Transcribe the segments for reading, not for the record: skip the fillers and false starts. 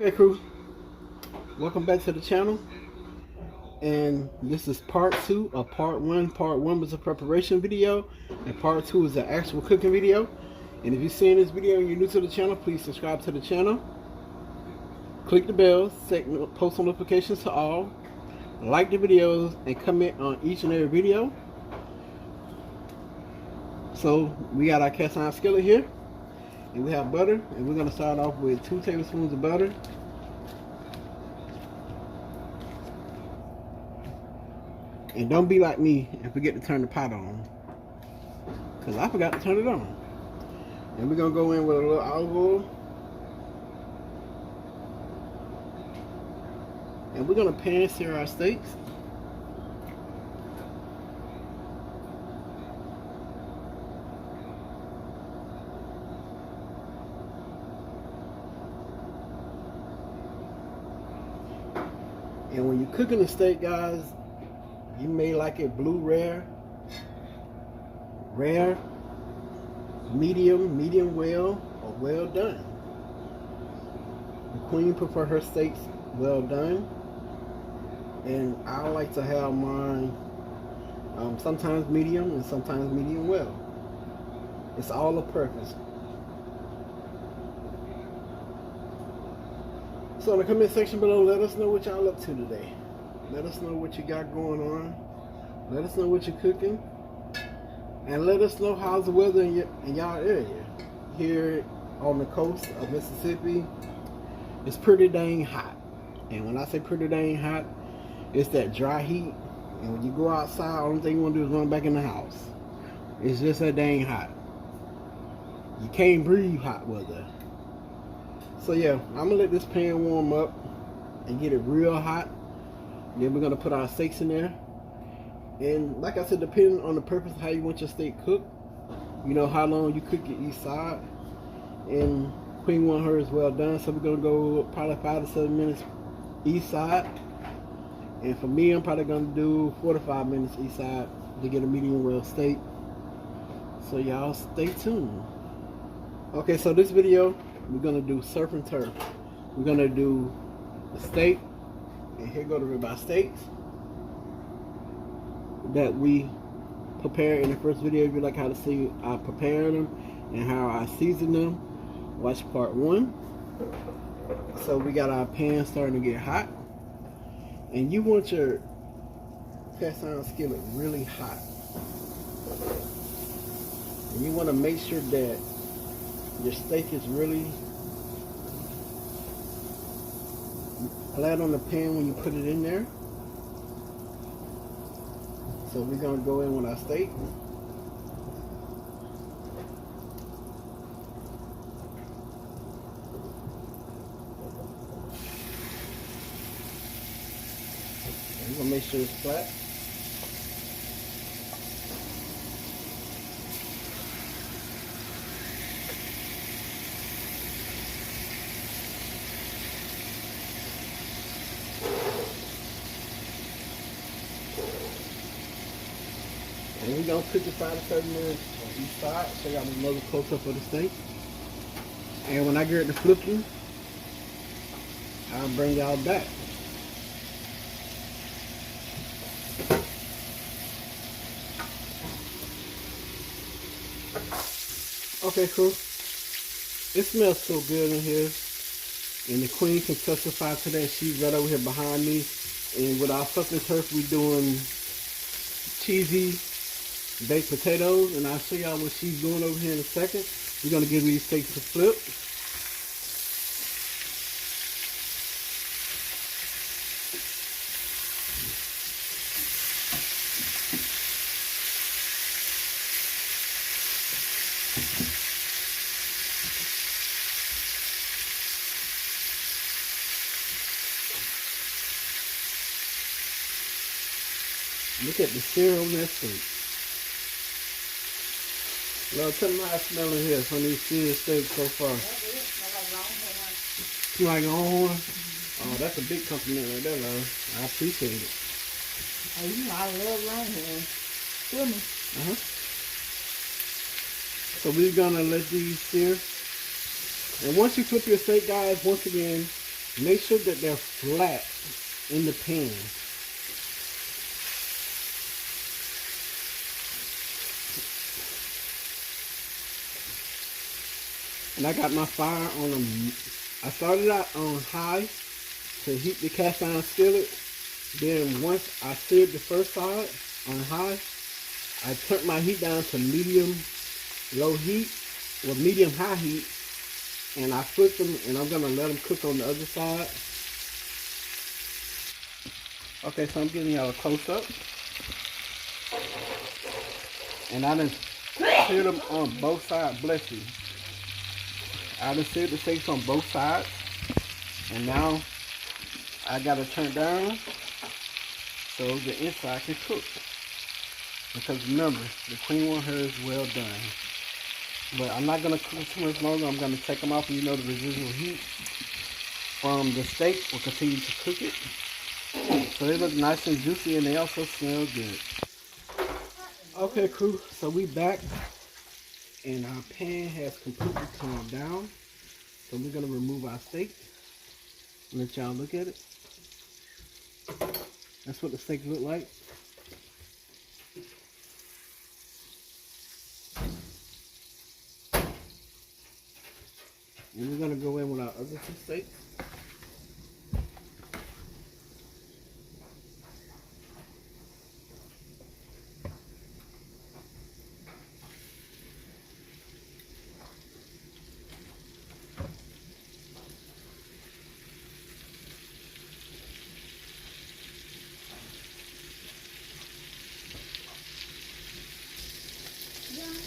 Hey crew, welcome back to the channel. And this is part 2 of part 1. Part 1 was a preparation video, and part 2 is the actual cooking video. And if you're seeing this video and you're new to the channel, please subscribe to the channel. Click the bell, set post notifications to all. Like the videos and comment on each and every video. So we got our cast iron skillet here, and we have butter, and we're going to start off with 2 tablespoons of butter. And don't be like me and forget to turn the pot on, because I forgot to turn it on. And we're going to go in with a little olive oil. And we're going to pan sear our steaks. And when you're cooking a steak, guys, you may like it blue rare, medium well, or well done. The queen prefer her steaks well done, and I like to have mine sometimes medium and sometimes medium well. It's all a preference. So in the comment section below, let us know what y'all up to today. Let us know what you got going on. Let us know what you're cooking. And let us know how's the weather in y'all area. Here on the coast of Mississippi, it's pretty dang hot. And when I say pretty dang hot, it's that dry heat. And when you go outside, only thing you want to do is run back in the house. It's just that dang hot. You can't breathe hot weather. So yeah, I'm going to let this pan warm up and get it real hot. Then we're going to put our steaks in there. And like I said, depending on the purpose of how you want your steak cooked, you know, how long you cook it each side. And Queen want hers well done, so we're going to go probably 5 to 7 minutes each side. And for me, I'm probably going to do 4 to 5 minutes each side to get a medium well steak. So y'all stay tuned. Okay, so this video, we're going to do surf and turf. We're going to do the steak. And here go the ribeye steaks that we prepared in the first video. If you like how to see I prepare them and how I season them, watch part 1. So we got our pan starting to get hot, and you want your cast iron skillet really hot, and you want to make sure that your steak is really flat on the pan when you put it in there. So we're going to go in with our steak. And we're going to make sure it's flat. And we're going to cook it 5 to 7 minutes on each side. So y'all another close up of the steak. And when I get ready to flip them, I'll bring y'all back. Okay, cool. It smells so good in here. And the queen can testify to that. She's right over here behind me. And with our surf and turf, we're doing cheesy baked potatoes, and I'll show y'all what she's doing over here in a second. We're going to give these steaks a flip. Look at the sear on that steak. Lord, tell me how it's smelling here from these seared steaks so far. Smell like Longhorn? Oh, that's a big compliment right there, Lord. I appreciate it. Oh, you know I love Longhorn. Feel me? So we're gonna let these sear. And once you flip your steak, guys, once again, Make sure that they're flat in the pan. And I got my fire on them. I started out on high to heat the cast iron skillet. Then once I seared the first side on high, I turned my heat down to medium low heat or medium high heat, and I flipped them, and I'm gonna let them cook on the other side. Okay, so I'm giving y'all a close up, and I done seared them on both sides. Bless you. I done seared the steaks on both sides, and now I gotta turn down so the inside can cook. Because remember, the queen want hers well done. But I'm not gonna cook too much longer. I'm gonna take them off, and you know the residual heat from the steak will continue to cook it. So they look nice and juicy, and they also smell good. Okay, crew, so we back, and our pan has completely calmed down. So we're gonna remove our steak and let y'all look at it. That's what the steak look like. And we're gonna go in with our other two steaks.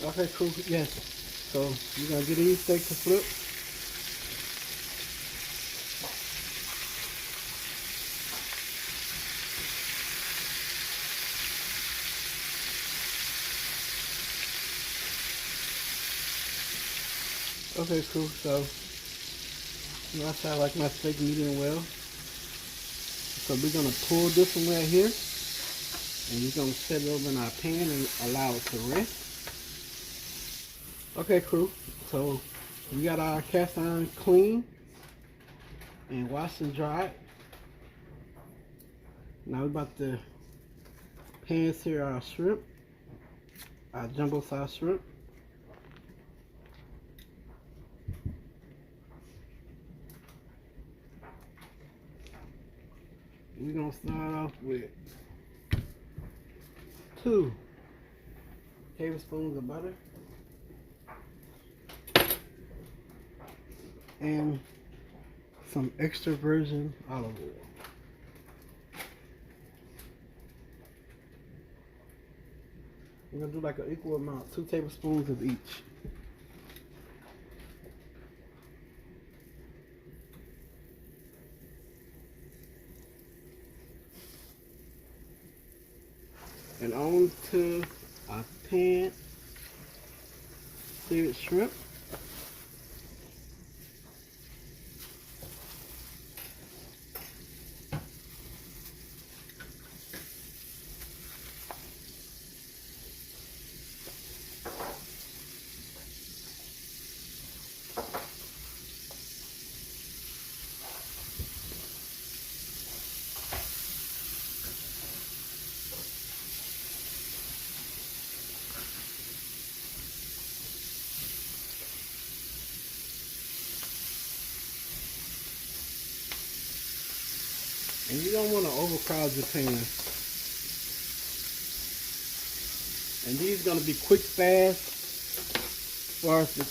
Okay, cool. Yes. So we're gonna get these steaks to flip. Okay, cool. So I like my steak medium well. So we're gonna pull this one right here, and we're gonna set it over in our pan and allow it to rest. Okay, crew. So we got our cast iron clean and washed and dried. Now we're about to pan sear our shrimp, our jumbo size shrimp. We're gonna start off with 2 tablespoons of butter and some extra virgin olive oil. We're gonna do like an equal amount, 2 tablespoons of each. And on to our pan seared shrimp. And you don't want to overcrowd your pan. And these are going to be quick, fast as far as the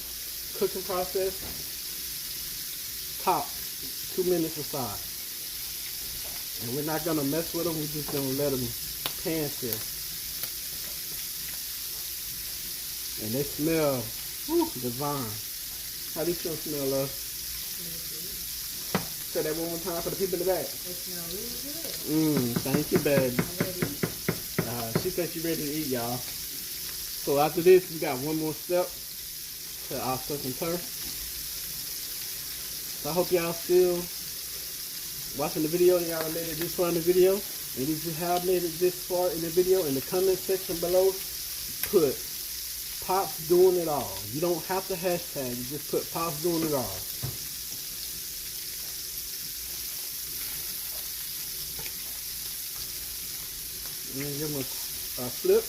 cooking process. Top 2 minutes aside. And we're not going to mess with them. We're just going to let them pan sear. And they smell divine. How these shrimp smell, love? Say that one more time for the people in the back. They smell really good. Thank you, baby. She said she's ready to eat, y'all. So after this, we got one more step to our surf and turf. So I hope y'all still watching the video and y'all made it this far in the video. And if you have made it this far in the video, in the comment section below, put Pops doing it all. You don't have to hashtag, you just put Pops doing it all. And then give them a flip.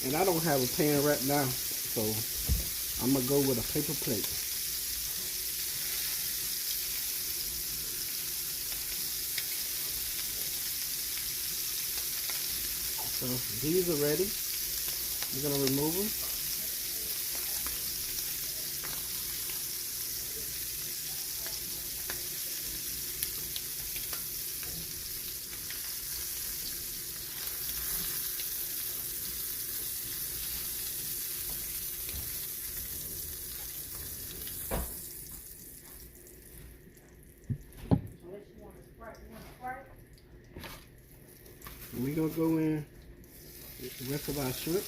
And I don't have a pan right now, so I'm gonna go with a paper plate. So these are ready. We're gonna remove them. And we're gonna go in with the rest of our shrimp.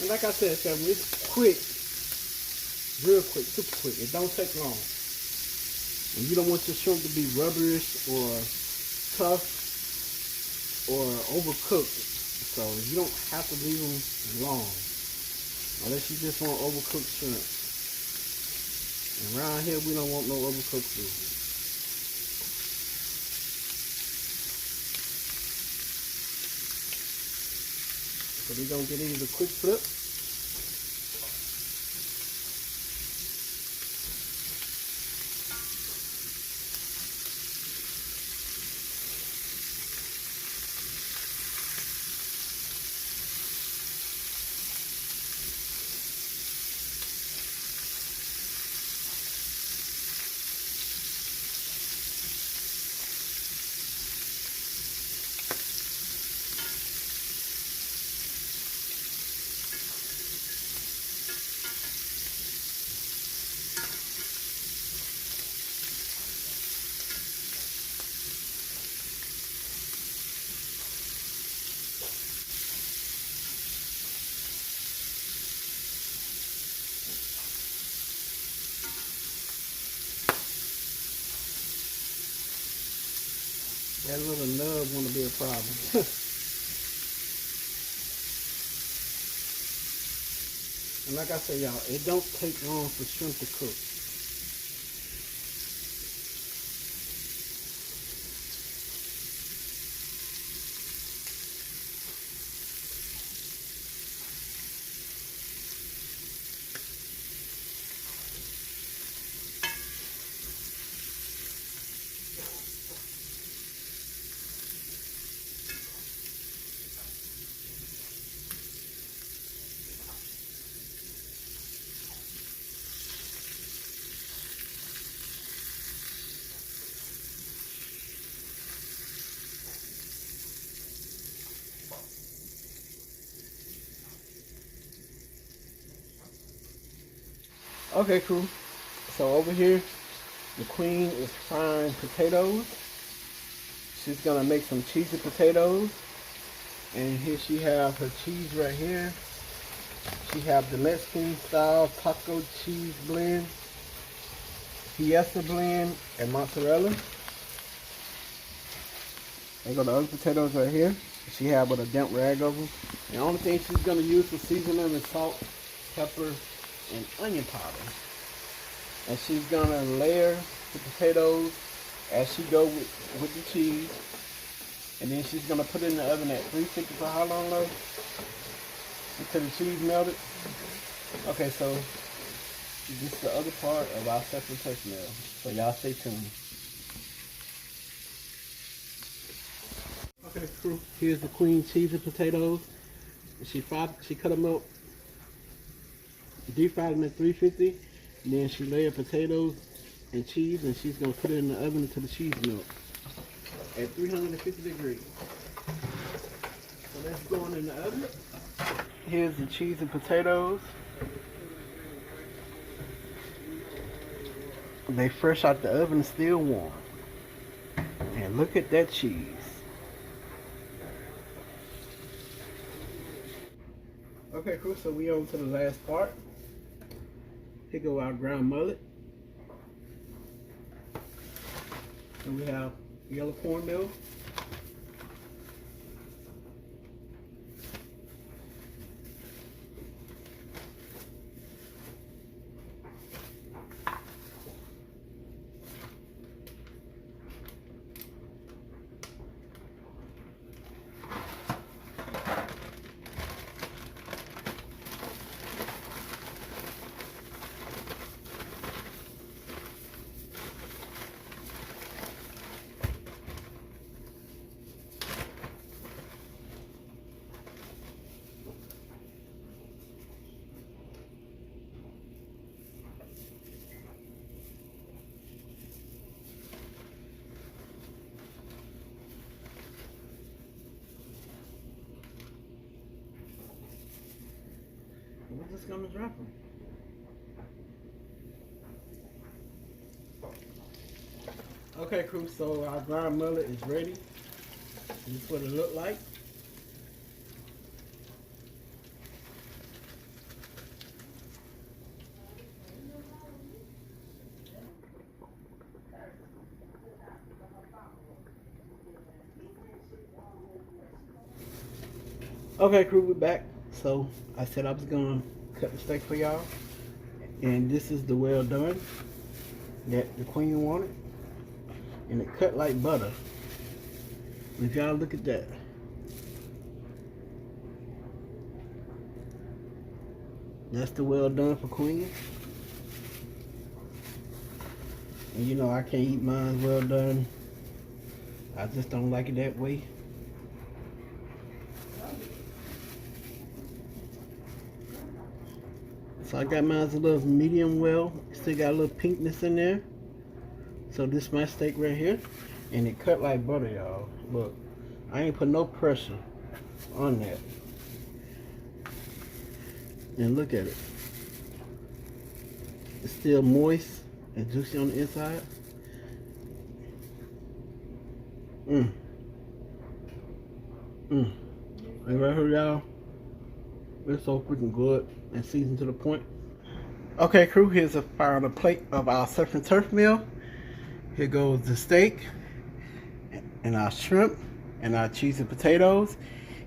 And like I said, Kevin, it's quick, real quick, super quick. It don't take long. And you don't want your shrimp to be rubberish or tough or overcooked. So you don't have to leave them long unless you just want overcooked shrimp. And around here, we don't want no overcooked food. So we're gonna get into the quick flip. That little nub want to be a problem. And like I said, y'all, it don't take long for shrimp to cook. Okay, cool. So over here, the queen is frying potatoes. She's gonna make some cheesy potatoes. And here she have her cheese right here. She have the Mexican style taco cheese blend, fiesta blend, and mozzarella. There go the other potatoes right here. She have with a damp rag over them. The only thing she's gonna use for seasoning is salt, pepper, and onion powder. And she's gonna layer the potatoes as she go with the cheese. And then she's gonna put it in the oven at 350 for how long though? Until the cheese melted. Okay, so this is the other part of our separate turkey meal. So y'all stay tuned. Okay, crew. Here's the queen cheese and potatoes. She cut them up, deep fried them at 350. And then she layered potatoes and cheese, and she's gonna put it in the oven until the cheese melts at 350 degrees. So that's going in the oven. Here's the cheese and potatoes. They fresh out the oven, still warm. And look at that cheese. Okay, cool. So we on to the last part. Here go our ground mullet. And we have yellow cornmeal. We're just gonna drop them. Okay, crew, so our ground mullet is ready. This is what it look like. Okay, crew, we're back. So I said I was gonna cut the steak for y'all, and this is the well done that the queen wanted, and it cut like butter. If y'all look at that, that's the well done for queen. And you know I can't eat mine well done. I just don't like it that way. So I got mine a little medium well. Still got a little pinkness in there. So this is my steak right here. And it cut like butter, y'all. Look, I ain't put no pressure on that. And look at it. It's still moist and juicy on the inside. And right here, y'all, it's so freaking good and seasoned to the point. Okay, crew, here's a final plate of our surf and turf meal. Here goes the steak and our shrimp and our cheese and potatoes.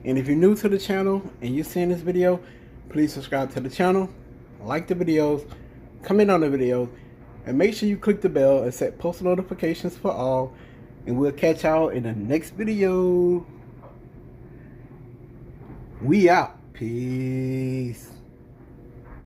And if you're new to the channel and you're seeing this video, please subscribe to the channel, like the videos, comment on the videos, and make sure you click the bell and set post notifications for all. And we'll catch y'all in the next video. We out. Peace.